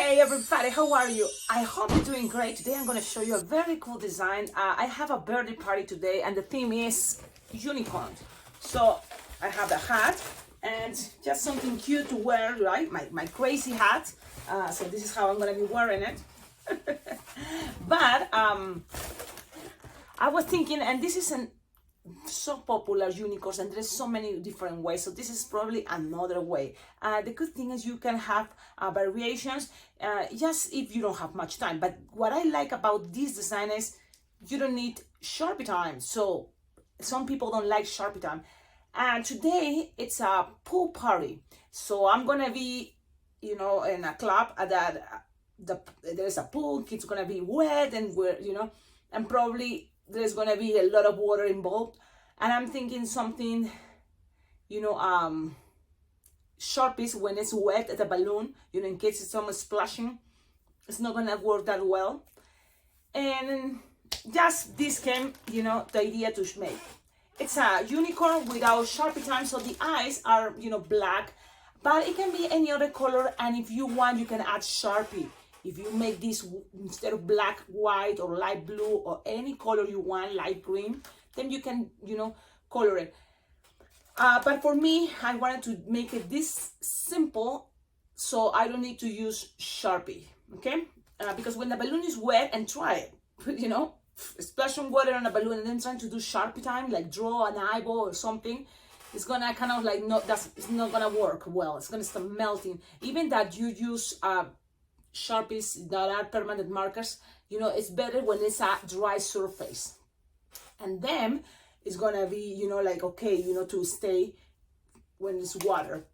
Hey everybody, how are you? I hope you're doing great. Today I'm going to show you a very cool design. I have a birthday party today and the theme is unicorn. So I have a hat and just something cute to wear, right? My crazy hat. So this is how I'm going to be wearing it. But I was thinking, and this is so popular, unicorns, and there's so many different ways, so this is probably another way. The good thing is you can have variations just if you don't have much time. But what I like about this design is you don't need Sharpie time. So some people don't like Sharpie time, and today it's a pool party, so I'm gonna be, you know, in a club that there's a pool. Kids gonna be wet and we're, you know, and probably there's gonna be a lot of water involved, and I'm thinking something, you know, Sharpies when it's wet at the balloon, you know, in case it's almost splashing, it's not gonna work that well. And just this came, you know, the idea to make. It's a unicorn without Sharpie time, so the eyes are, you know, black, but it can be any other color, and if you want, you can add Sharpie. If you make this instead of black, white, or light blue, or any color you want, light green, then you can, you know, color it. But for me, I wanted to make it this simple, so I don't need to use Sharpie, okay? Because when the balloon is wet, and try it, you know, splashing water on a balloon and then trying to do Sharpie time, like draw an eyeball or something, it's gonna kind of like, it's not gonna work well. It's gonna start melting. Even that you use Sharpies that are permanent markers, you know, it's better when it's a dry surface, and then it's gonna be, you know, like, okay, you know, to stay when it's water.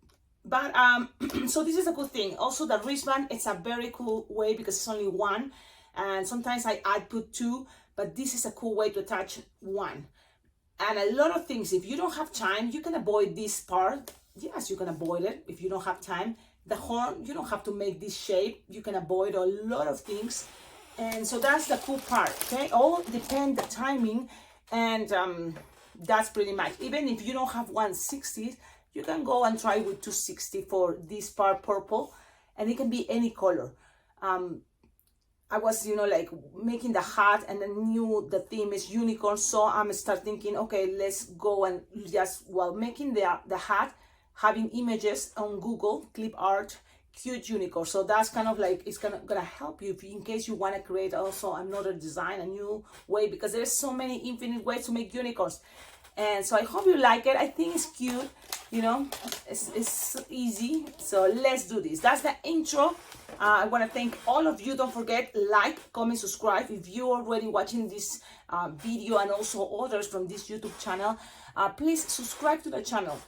But so this is a good thing. Also the wristband, it's a very cool way because it's only one, and sometimes I put two, but this is a cool way to attach one. And a lot of things, if you don't have time, you can avoid this part. Yes, you can avoid it if you don't have time. The horn, you don't have to make this shape. You can avoid a lot of things. And so that's the cool part, okay? All depend the timing, and that's pretty much. Even if you don't have 160, you can go and try with 260 for this part purple, and it can be any color. I was, you know, like making the hat, and then knew the theme is unicorn, so I'm start thinking, okay, let's go and just, while making the hat, having images on Google, clip art, cute unicorn. So that's kind of like, it's gonna help you in case you want to create also another design, a new way, because there's so many infinite ways to make unicorns. And so I hope you like it. I think it's cute, you know, it's easy. So let's do this. That's the intro. I want to thank all of you. Don't forget, like, comment, subscribe. If you're already watching this video and also others from this YouTube channel, please subscribe to the channel,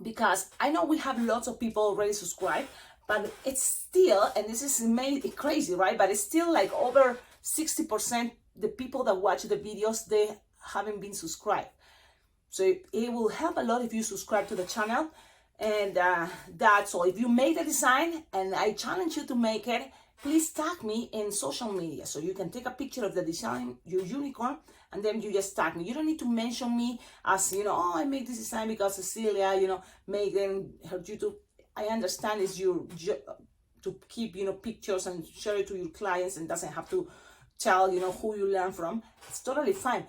because I know we have lots of people already subscribed, but it's still, and this is made it crazy, right? But it's still like over 60% the people that watch the videos, they haven't been subscribed. So it will help a lot if you subscribe to the channel. And that's all. If you make the design and I challenge you to make it, please tag me in social media. So you can take a picture of the design, your unicorn, and then you just tag me. You don't need to mention me as, you know, oh, I made this design because Cecilia, you know, made them her YouTube. I understand it's your to keep, you know, pictures and share it to your clients, and doesn't have to tell, you know, who you learn from. It's totally fine.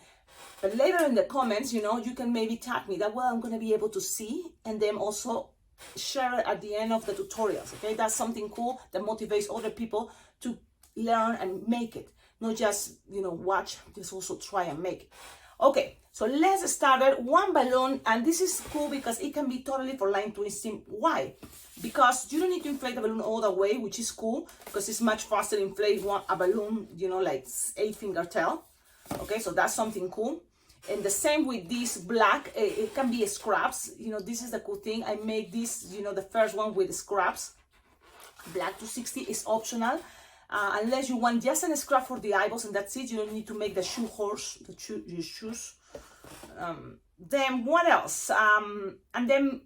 But later in the comments, you know, you can maybe tag me. That way I'm going to be able to see, and then also share it at the end of the tutorials, okay? That's something cool that motivates other people to learn and make it. Not just, you know, watch, just also try and make it. Okay, so let's start it. One balloon, and this is cool because it can be totally for line twisting. Why? Because you don't need to inflate the balloon all the way, which is cool, because it's much faster to inflate a balloon, you know, like 8-finger tail. Okay, so that's something cool. And the same with this black, it can be scraps. You know, this is the cool thing. I made this, you know, the first one with scraps. Black 260 is optional. Unless you want just a scrap for the eyeballs, and that's it. You don't need to make the shoe horse, your shoes. Then what else? And then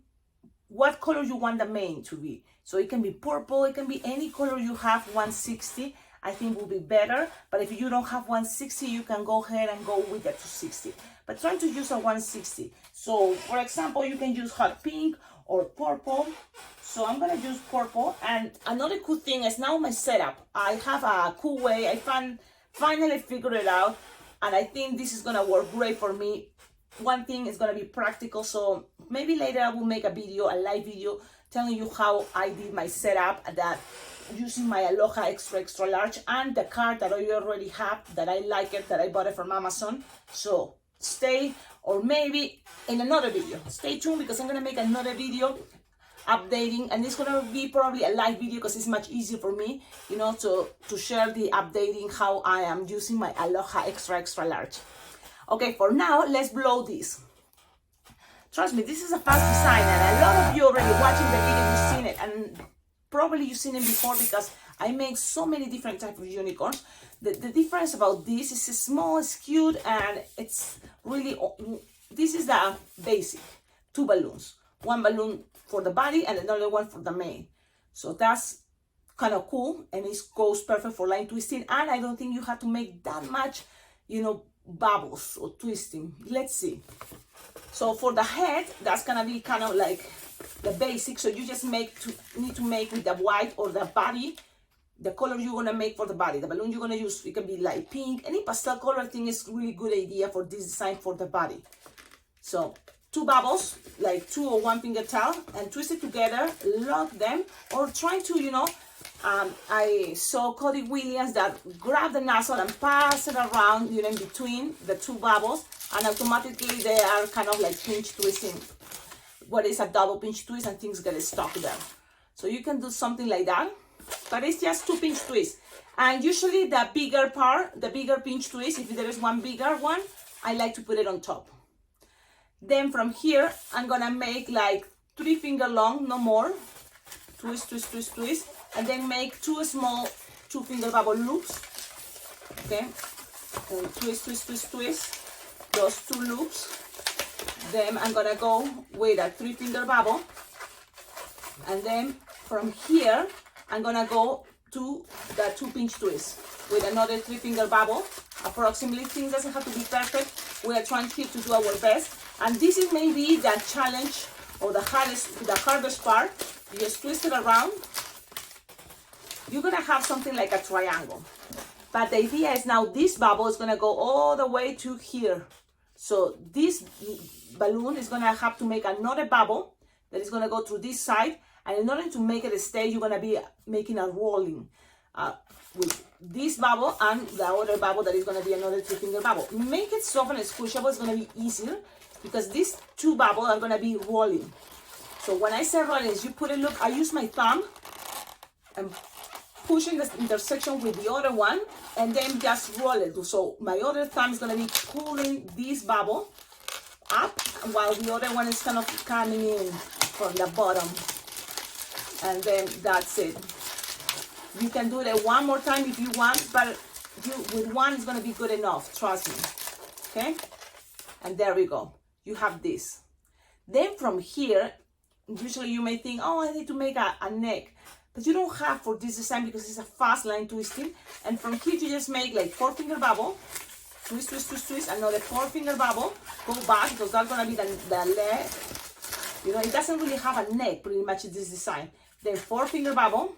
what color you want the mane to be. So it can be purple, it can be any color you have. 160 I think will be better, but if you don't have 160, you can go ahead and go with the 260, but try to use a 160. So for example, you can use hot pink or purple. So I'm gonna use purple. And another cool thing is now my setup. I have a cool way. I finally figured it out, and I think this is gonna work great for me. One thing is gonna be practical, so maybe later I will make a video, a live video, telling you how I did my setup, that using my Aloha extra large and the card that I already have, that I like it, that I bought it from Amazon. So stay, or maybe in another video, stay tuned, because I'm gonna make another video updating, and it's gonna be probably a live video because it's much easier for me, you know, to share the updating how I am using my Aloha extra large. Okay, for now, let's blow this. Trust me, this is a fast design, and a lot of you already watching the video, you've seen it, and probably you've seen it before because I make so many different types of unicorns. The difference about this is it's small, it's cute, and it's really, this is the basic, 2 balloons. One balloon for the body and another one for the mane. So that's kind of cool, and it goes perfect for line twisting, and I don't think you have to make that much, you know, bubbles or twisting. Let's see. So for the head, that's gonna be kind of like the basic. So you just need to make with the white or the body, the color you're gonna make for the body. The balloon you're gonna use, it can be light pink. Any pastel color, I think is really good idea for this design for the body. So 2 bubbles, like 2 or 1 finger towel, and twist it together, lock them, or try to, you know, I saw Cody Williams that grab the nozzle and pass it around, you know, in between the 2 bubbles, and automatically they are kind of like pinch twisting. What is a double pinch twist, and things get stuck there. So you can do something like that, but it's just 2 pinch twists. And usually the bigger part, the bigger pinch twist, if there is one bigger one, I like to put it on top. Then from here, I'm gonna make like 3 finger long, no more. Twist, twist, twist, twist. And then make 2 small 2 finger bubble loops. Okay. And twist, twist, twist, twist. Those 2 loops. Then I'm gonna go with a 3 finger bubble. And then from here, I'm gonna go to the 2 pinch twist with another 3 finger bubble. Approximately, things doesn't have to be perfect. We are trying here to do our best. And this is maybe the challenge or the hardest part. You just twist it around. You're gonna have something like a triangle. But the idea is now this bubble is gonna go all the way to here. So this balloon is gonna have to make another bubble that is gonna go through this side. And in order to make it stay, you're gonna be making a rolling with this bubble and the other bubble that is gonna be another 3 finger bubble. Make it soft and squishable, it's gonna be easier because these 2 bubbles are gonna be rolling. So when I say rolling, is you put it, look, I use my thumb and pushing the intersection with the other one and then just roll it. So my other thumb is gonna be pulling this bubble up while the other one is kind of coming in from the bottom. And then that's it. You can do it 1 more time if you want, but with 1 it's gonna be good enough, trust me. Okay? And there we go. You have this. Then from here, usually you may think, oh, I need to make a neck. But you don't have for this design because it's a fast line twisting. And from here you just make like 4 finger bubble, twist, twist, twist, twist, another 4 finger bubble, go back because that's gonna be the leg. You know, it doesn't really have a neck pretty much in this design. Then 4 finger bubble,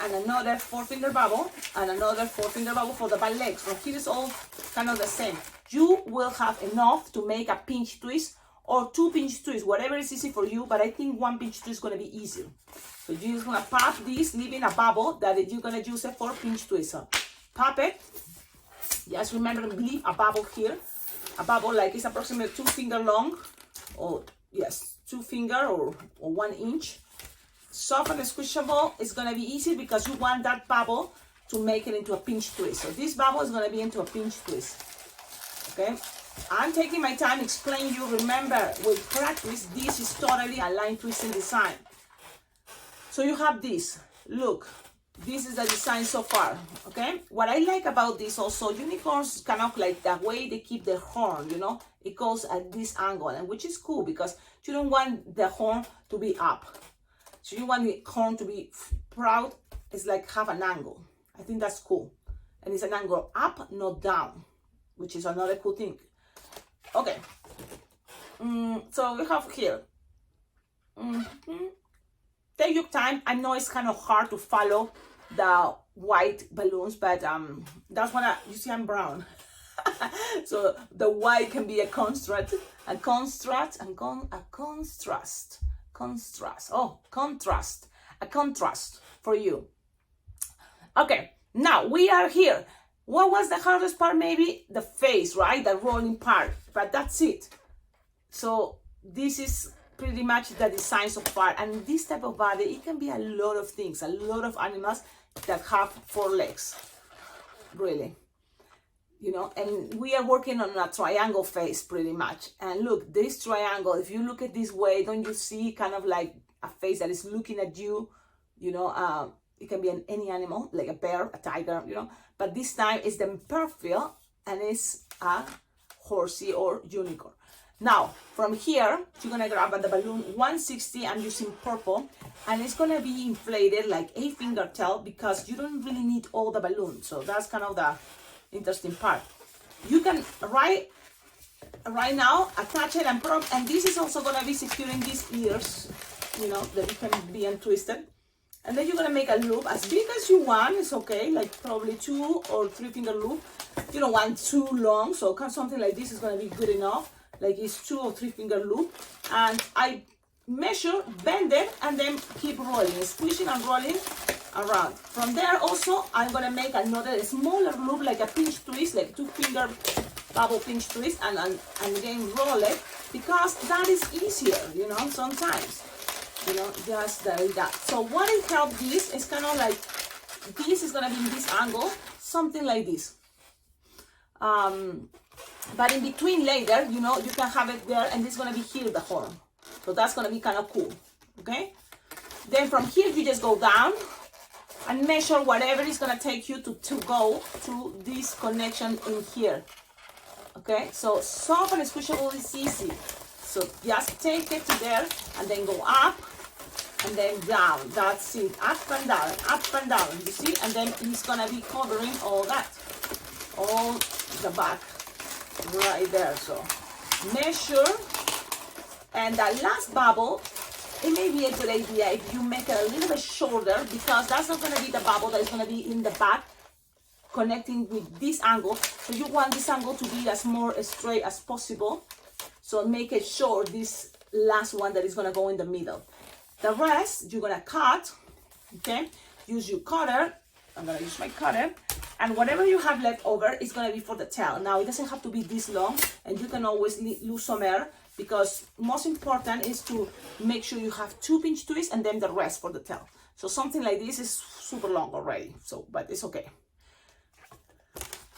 and another 4 finger bubble, and another 4 finger bubble for the back legs. From here is all kind of the same. You will have enough to make a pinch twist or 2 pinch twists, whatever is easy for you, but I think 1 pinch twist is gonna be easier. So you're just gonna pop this, leaving a bubble that you're gonna use it for pinch twist. So pop it, just remember to leave a bubble here. A bubble like it's approximately 2 finger long, or yes, 2 finger or 1 inch. Soft and squishable is gonna be easy because you want that bubble to make it into a pinch twist. So this bubble is gonna be into a pinch twist. Okay, I'm taking my time explaining you. Remember, with practice, this is totally a line twisting design. So you have this. Look, this is the design so far. Okay, what I like about this also, unicorns kind of like the way they keep their horn. You know, it goes at this angle, and which is cool because you don't want the horn to be up. So you want the horn to be proud. It's like have an angle. I think that's cool, and it's an angle up, not down, which is another cool thing. Okay, so we have here Take your time. I know it's kind of hard to follow the white balloons, but that's what you see, I'm brown. So the white can be a contrast, a contrast, a contrast for you. Okay, now we are here. What was the hardest part? Maybe the face, right? The rolling part, but that's it. So this is pretty much the design so far. And this type of body, it can be a lot of things, a lot of animals that have 4 legs, really. You know, and we are working on a triangle face pretty much. And look, this triangle, if you look at this way, don't you see kind of like a face that is looking at you? You know, it can be any animal, like a bear, a tiger, you know. But this time it's the perfil, and it's a horsey or unicorn. Now, from here, you're gonna grab the balloon 160. I'm using purple, and it's gonna be inflated like a finger tail because you don't really need all the balloon. So that's kind of the interesting part. You can right now attach it and put, and this is also gonna be securing these ears, you know, that it can be untwisted. And then you're gonna make a loop as big as you want. It's okay, like probably 2 or 3 finger loop. You don't want too long, so something like this is gonna be good enough. Like it's 2 or 3 finger loop, and I measure, bend it, and then keep rolling, squishing and rolling around. From there also, I'm gonna make another smaller loop, like a pinch twist, like 2 finger bubble pinch twist, and again roll it, because that is easier, you know, sometimes, you know, just like that. So what it helps this is kind of like, this is gonna be in this angle, something like this. But in between later, you know, you can have it there, and it's gonna be here, the horn. So that's gonna be kind of cool, okay? Then from here, you just go down and measure whatever is gonna take you to go to this connection in here, okay? So soft and squishable is easy. So just take it to there, and then go up, and then down. That's it, up and down, you see? And then it's gonna be covering all that, all the back. Right there. So measure, and that last bubble, it may be a good idea if you make it a little bit shorter, because that's not going to be the bubble that is going to be in the back connecting with this angle. So you want this angle to be as more straight as possible, so make it short, this last one that is going to go in the middle. The rest you're going to cut, okay? Use your cutter. I'm going to use my cutter. And whatever you have left over is going to be for the tail. Now, it doesn't have to be this long, and you can always lose some air, because most important is to make sure you have 2 pinch twists and then the rest for the tail. So something like this is super long already, so, but it's okay.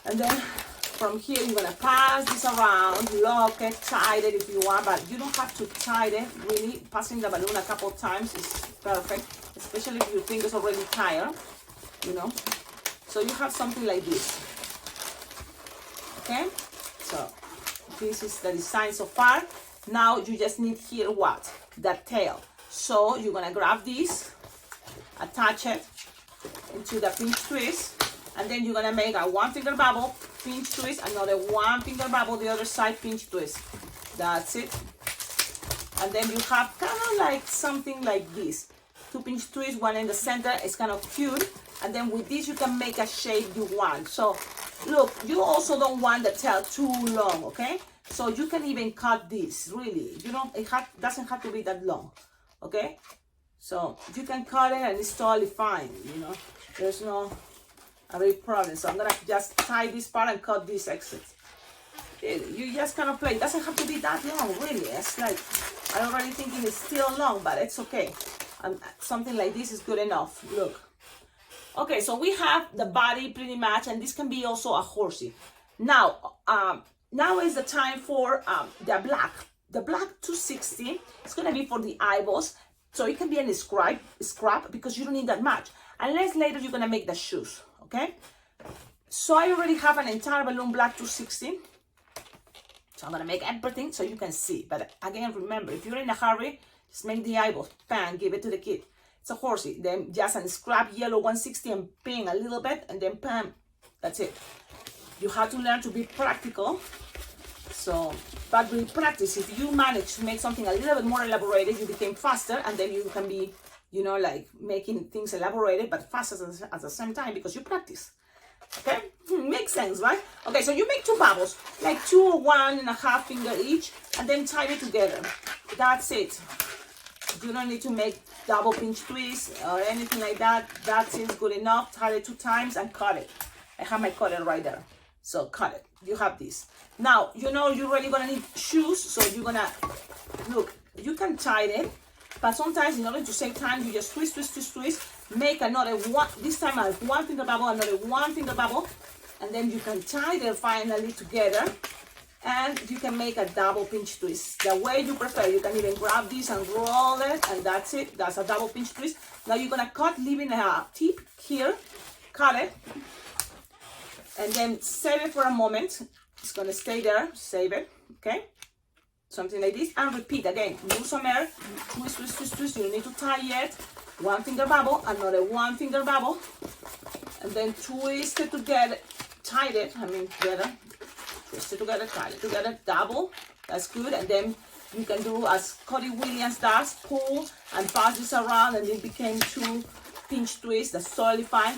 And then from here, you're going to pass this around, lock it, tie it if you want, but you don't have to tie it, really. Passing the balloon a couple of times is perfect, especially if your finger's already tired, you know. So you have something like this, okay? So this is the design so far. Now you just need here what? The tail. So you're gonna grab this, attach it into the pinch twist, and then you're gonna make a 1 finger bubble, pinch twist, another 1 finger bubble, the other side pinch twist. That's it. And then you have kind of like something like this. 2 pinch twists, 1 in the center. It's kind of cute. And then with this, you can make a shape you want. So look, you also don't want the tail too long, okay? So you can even cut this, really. You don't, doesn't have to be that long, okay? So you can cut it, and it's totally fine, you know? There's no a big problem. So I'm gonna just tie this part and cut this exit. You just kind of play. It doesn't have to be that long, really. It's like, I'm already thinking it's still long, but it's okay. And something like this is good enough. Look. Okay, so we have the body pretty much, and this can be also a horsey. Now, now is the time for the black. The black 260 is gonna be for the eyeballs, so it can be a scrap because you don't need that much, unless later you're gonna make the shoes, okay? So I already have an entire balloon black 260. So I'm gonna make everything so you can see. But again, remember, if you're in a hurry, just make the eyeballs, bang, give it to the kid. It's a horsey. Then just a scrap yellow 160 and ping a little bit, and then bam, that's it. You have to learn to be practical So, but with practice, if you manage to make something a little bit more elaborated, you became faster, and then you can be, you know, like making things elaborated but faster at the same time because you practice. Okay, makes sense, right? Okay, so you make 2 bubbles, like 2 or 1.5 finger each, and then tie it together. That's it. You don't need to make double pinch twists or anything like that. That is good enough. Tie it 2 times and cut it. I have my cutter right there. So cut it. You have this. Now, you know you're really gonna need shoes, so you're gonna, look, you can tie it, but sometimes in order to save time, you just twist, twist, twist, twist, make another one, this time I have 1 finger bubble, another 1 finger bubble, and then you can tie them finally together, and you can make a double pinch twist. The way you prefer, you can even grab this and roll it, and that's it. That's a double pinch twist. Now you're gonna cut, leaving a tip here, cut it, and then save it for a moment. It's gonna stay there, save it, okay? Something like this, and repeat again. Lose some air, twist, twist, twist, twist. You don't need to tie yet. 1 finger bubble, another 1 finger bubble, and then twist it together, tie it, together, twist it together, tie it together, double, that's good, and then you can do as Cody Williams does, pull and pass this around, and it became 2 pinch twists, that's totally fine.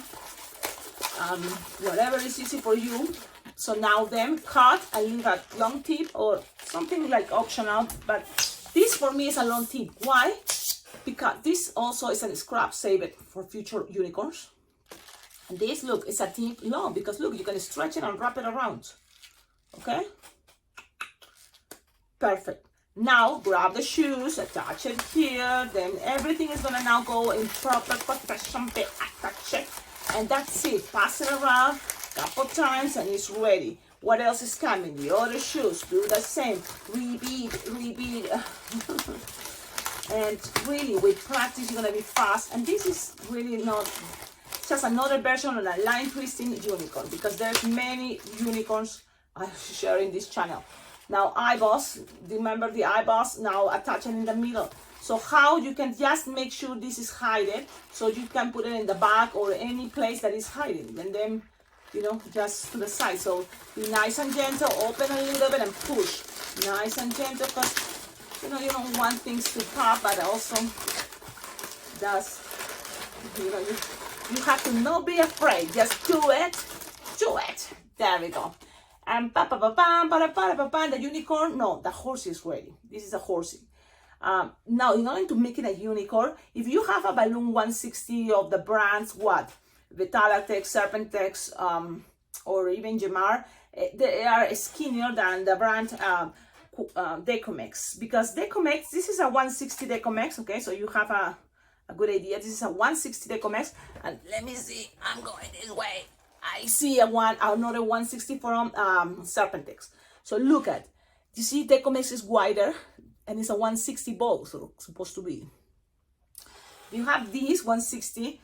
Whatever is easy for you. So now then cut and leave a long tip or something like optional, but this for me is a long tip. Why? Because this also is a scrap, save it for future unicorns. And this, look, is a tip long because look, you can stretch it and wrap it around. Okay? Perfect. Now grab the shoes, attach it here, then everything is gonna now go in proper position, attach it, and that's it. Pass it around a couple times and it's ready. What else is coming? The other shoes, do the same. Repeat, repeat. And really, with practice, you're gonna be fast. And this is really not just another version of a line twisting unicorn, because there's many unicorns I share in this channel. Now eyeballs, remember the eyeballs, now attach it in the middle. So how you can just make sure this is hidden, so you can put it in the back or any place that is hiding, and then, you know, just to the side. So be nice and gentle, open a little bit and push. Nice and gentle, because, you know, you don't want things to pop, but also that's, you know, you have to not be afraid. Just do it, do it. There we go. And the unicorn, no, the horse is ready. This is a horsey. Now, in order to make it a unicorn, if you have a balloon 160 of the brands, what? Vitalatex, Serpentex, or even Gemar, they are skinnier than the brand Decomex. Because Decomex, this is a 160 Decomex, okay? So you have a good idea. This is a 160 Decomex. And let me see, I'm going this way. I see another 160 from Serpentex. So look at, you see Decomex is wider and it's a 160 bow, so it's supposed to be. You have these 160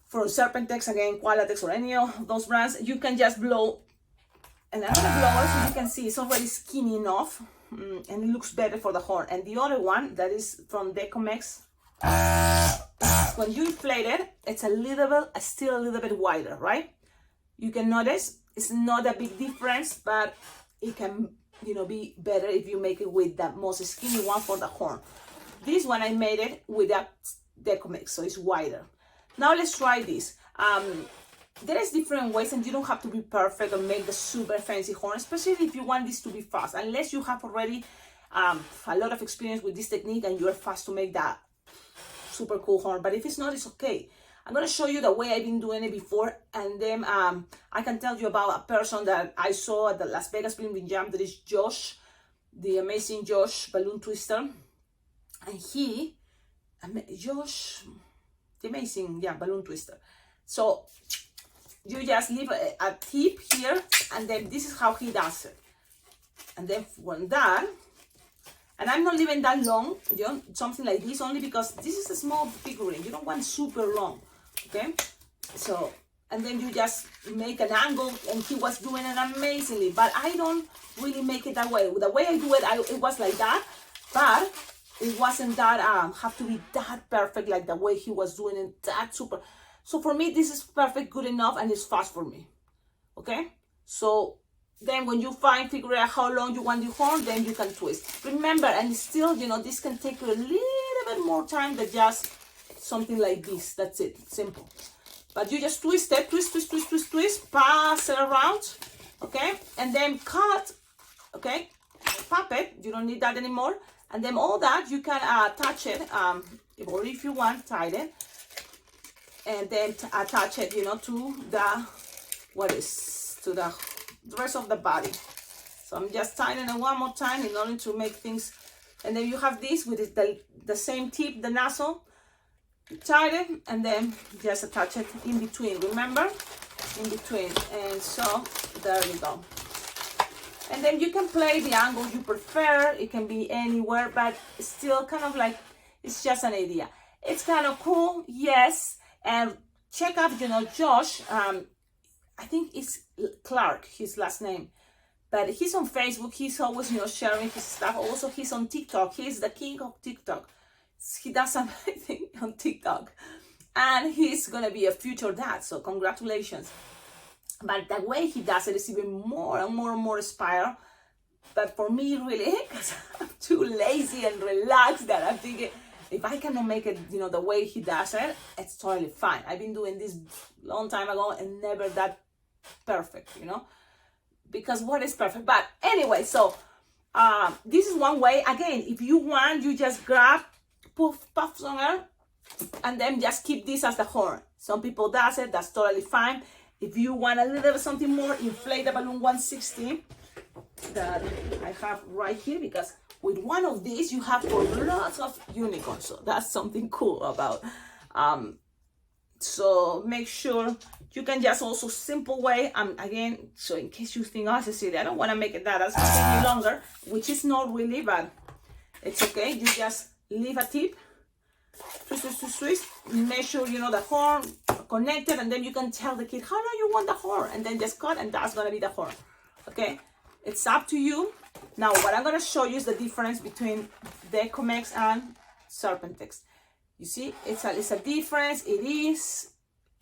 from Serpentex, again, Qualatex, or any of those brands. You can just blow another blower, so you can see it's already skinny enough, and it looks better for the horn. And the other one that is from Decomex, when you inflate it, it's still a little bit wider, right? You can notice it's not a big difference, but it can, you know, be better if you make it with the most skinny one for the horn. This one, I made it with that Decomex, so it's wider. Now let's try this. There is different ways, and you don't have to be perfect or make the super fancy horn, especially if you want this to be fast, unless you have already a lot of experience with this technique and you're fast to make that super cool horn. But if it's not, it's okay. I'm gonna show you the way I've been doing it before, and then I can tell you about a person that I saw at the Las Vegas Balloon Jam. That is Josh, the amazing Josh balloon twister, and Josh, the amazing balloon twister. So you just leave a tip here, and then this is how he does it. And then when done, and I'm not leaving that long, you know, something like this, only because this is a small figurine. You don't want super long, okay? So, and then you just make an angle, and he was doing it amazingly, but I don't really make it that way. The way I do it, it was like that, but it wasn't that, have to be that perfect like the way he was doing it, that super. So for me, this is perfect, good enough, and it's fast for me, okay? So then when you figure out how long you want the horn, then you can twist. Remember, and still, you know, this can take a little bit more time than just something like this. That's it, simple. But you just twist it, twist, pass it around, okay? And then cut, okay? Pop it, you don't need that anymore. And then all that, you can attach it, or if you want, tie it. And then attach it, you know, to the, to the rest of the body. So I'm just tying it one more time in order to make things. And then you have this with the same tip, the nozzle. Tie it and then just attach it in between. Remember, in between. And so there we go. And then you can play the angle you prefer. It can be anywhere, but it's still kind of like, it's just an idea. It's kind of cool, yes. And check out, you know, Josh. I think it's Clark, his last name. But he's on Facebook. He's always, you know, sharing his stuff. Also, he's on TikTok. He's the king of TikTok. He does amazing on TikTok. And he's going to be a future dad. So congratulations. But the way he does it is even more and more inspired. But for me, really, because I'm too lazy and relaxed that I'm thinking, if I cannot make it, you know, the way he does it, it's totally fine. I've been doing this long time ago and never that perfect, you know, because what is perfect? But anyway, so this is one way. Again, if you want, you just grab puffs on her and then just keep this as the horn. Some people does it, that's totally fine. If you want a little bit something more, inflate the balloon 160 that I have right here, because with one of these you have for lots of unicorns. So that's something cool about. So make sure you can just also simple way. Again, so in case you think, oh, Cecilia, I don't want to make it that's taking longer, which is not really, but it's okay. You just leave a tip, twist, make sure you know the horn connected, and then you can tell the kid how long you want the horn, and then just cut, and that's gonna be the horn. Okay, it's up to you. Now what I'm gonna show you is the difference between Decomex and Serpentex. You see, it's a difference. It is.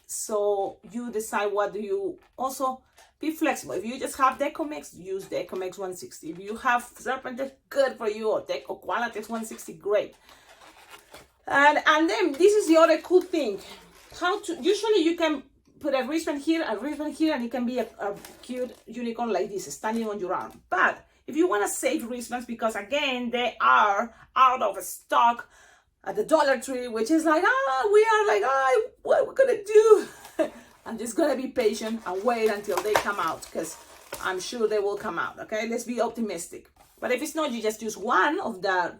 So you decide what do you. Also be flexible. If you just have Decomex, use Decomex 160. If you have Serpentex, good for you, or Qualatex 160, great. And then this is the other cool thing. Usually you can put a wristband here, and it can be a cute unicorn like this, standing on your arm. But if you want to save wristbands, because again, they are out of stock at the Dollar Tree, which is like, what are we gonna do? I'm just gonna be patient and wait until they come out, because I'm sure they will come out. Okay, let's be optimistic. But if it's not, you just use one of the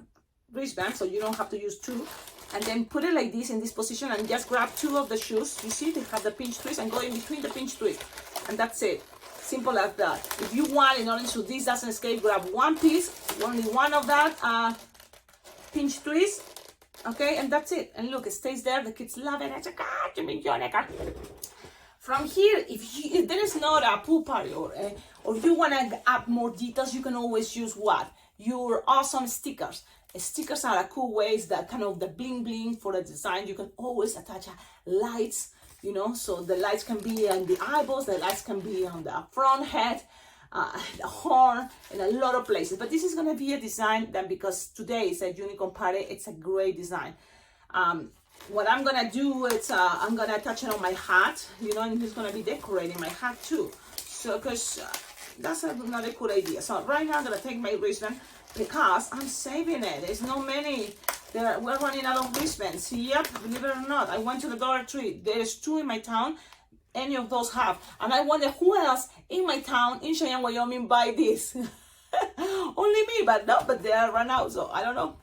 wristbands, so you don't have to use two. And then put it like this in this position, and just grab two of the shoes. You see, they have the pinch twist, and go in between the pinch twist, and that's it. Simple as that. If you want, in order so this doesn't escape, grab one piece, only one of that pinch twist, okay, and that's it. And look, it stays there. The kids love it. It's like, from here, if there is not a pool party or you want to add more details, you can always use what? Your awesome stickers. Stickers are a cool ways that kind of the bling bling for the design. You can always attach lights, you know, so the lights can be on the eyeballs, the lights can be on the front head, the horn, in a lot of places. But this is going to be a design that, because today is a unicorn party, it's a great design. What I'm going to do is I'm going to attach it on my hat, you know, and it's going to be decorating my hat too. So, because that's another cool idea. So right now I'm going to take my wristband, because I'm saving it. There's no many. We're running out of wristbands. Yep, believe it or not. I went to the Dollar Tree. There's two in my town. Any of those have. And I wonder who else in my town, in Cheyenne, Wyoming, buy this. Only me, but no, but they are run out, so I don't know.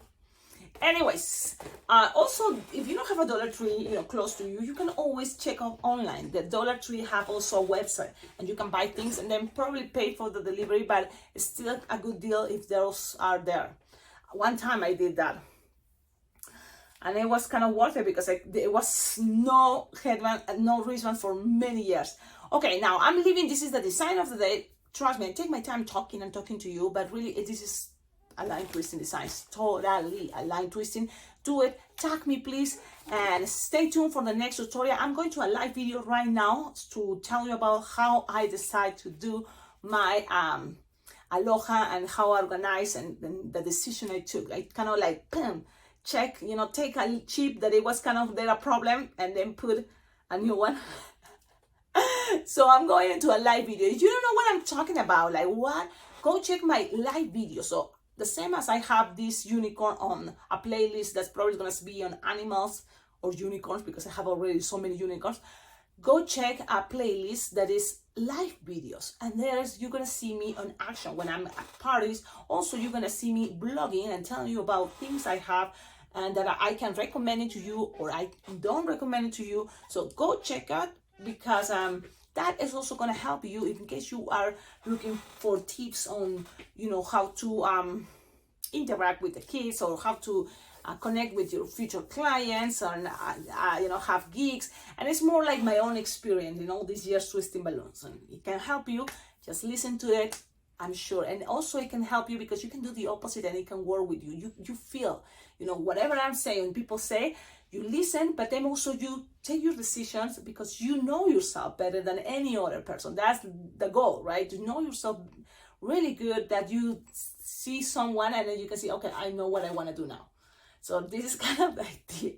Anyways, also, if you don't have a Dollar Tree, you know, close to you, you can always check out online. The Dollar Tree have also a website, and you can buy things and then probably pay for the delivery, but it's still a good deal if those are there. One time I did that, and it was kind of worth it, because there was no headband and no wristband for many years. Okay, now I'm leaving. This is the design of the day. Trust me, I take my time talking to you, but really this is a line twisting design. Totally a line twisting. Do it. Tag me, please, and stay tuned for the next tutorial. I'm going to a live video right now to tell you about how I decide to do my aloha and how organized and the decision I took. I kind of like, boom, check, you know, take a chip that it was kind of there a problem and then put a new one. So I'm going into a live video. If you don't know what I'm talking about, like what, go check my live video. So the same as I have this unicorn on a playlist that's probably going to be on animals or unicorns, because I have already so many unicorns. Go check a playlist that is live videos, and there's, you're gonna see me on action when I'm at parties. Also, you're gonna see me blogging and telling you about things I have and that I can recommend it to you, or I don't recommend it to you. So go check out, because that is also gonna help you in case you are looking for tips on, you know, how to interact with the kids, or how to connect with your future clients, and you know, have gigs. And it's more like my own experience in all these years twisting balloons, and it can help you. Just listen to it, I'm sure. And also it can help you because you can do the opposite and it can work with you. You feel, you know, whatever I'm saying, people say, you listen, but then also you take your decisions because you know yourself better than any other person. That's the goal, right? To know yourself really good, that you see someone and then you can say, okay, I know what I want to do now. So this is kind of the idea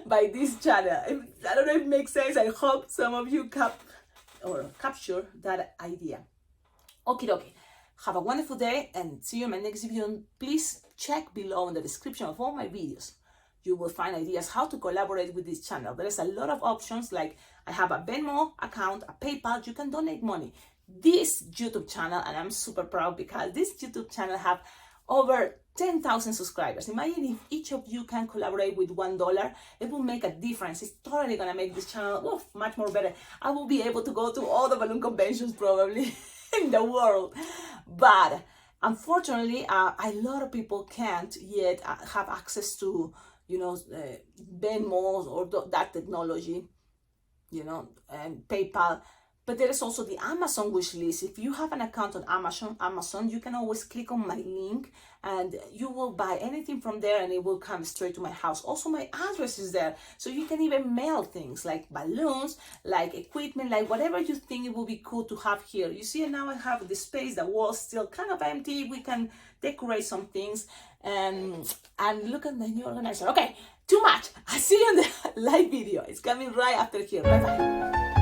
by this channel. I don't know if it makes sense. I hope some of you capture that idea. Okie dokie. Have a wonderful day and see you in my next video. Please check below in the description of all my videos. You will find ideas how to collaborate with this channel. There is a lot of options, like I have a Venmo account, a PayPal, you can donate money. This YouTube channel, and I'm super proud because this YouTube channel have over 10,000 subscribers. Imagine if each of you can collaborate with $1, it will make a difference. It's totally gonna make this channel much more better. I will be able to go to all the balloon conventions probably in the world. But unfortunately, a lot of people can't yet have access to, you know, Venmo or that technology, you know, and PayPal. But there is also the Amazon wish list. If you have an account on Amazon, you can always click on my link and you will buy anything from there and it will come straight to my house. Also, my address is there. So you can even mail things like balloons, like equipment, like whatever you think it will be cool to have here. You see, now I have the space, the wall still kind of empty. We can decorate some things and look at my new organizer. Okay, too much. I'll see you in the live video. It's coming right after here. Bye-bye.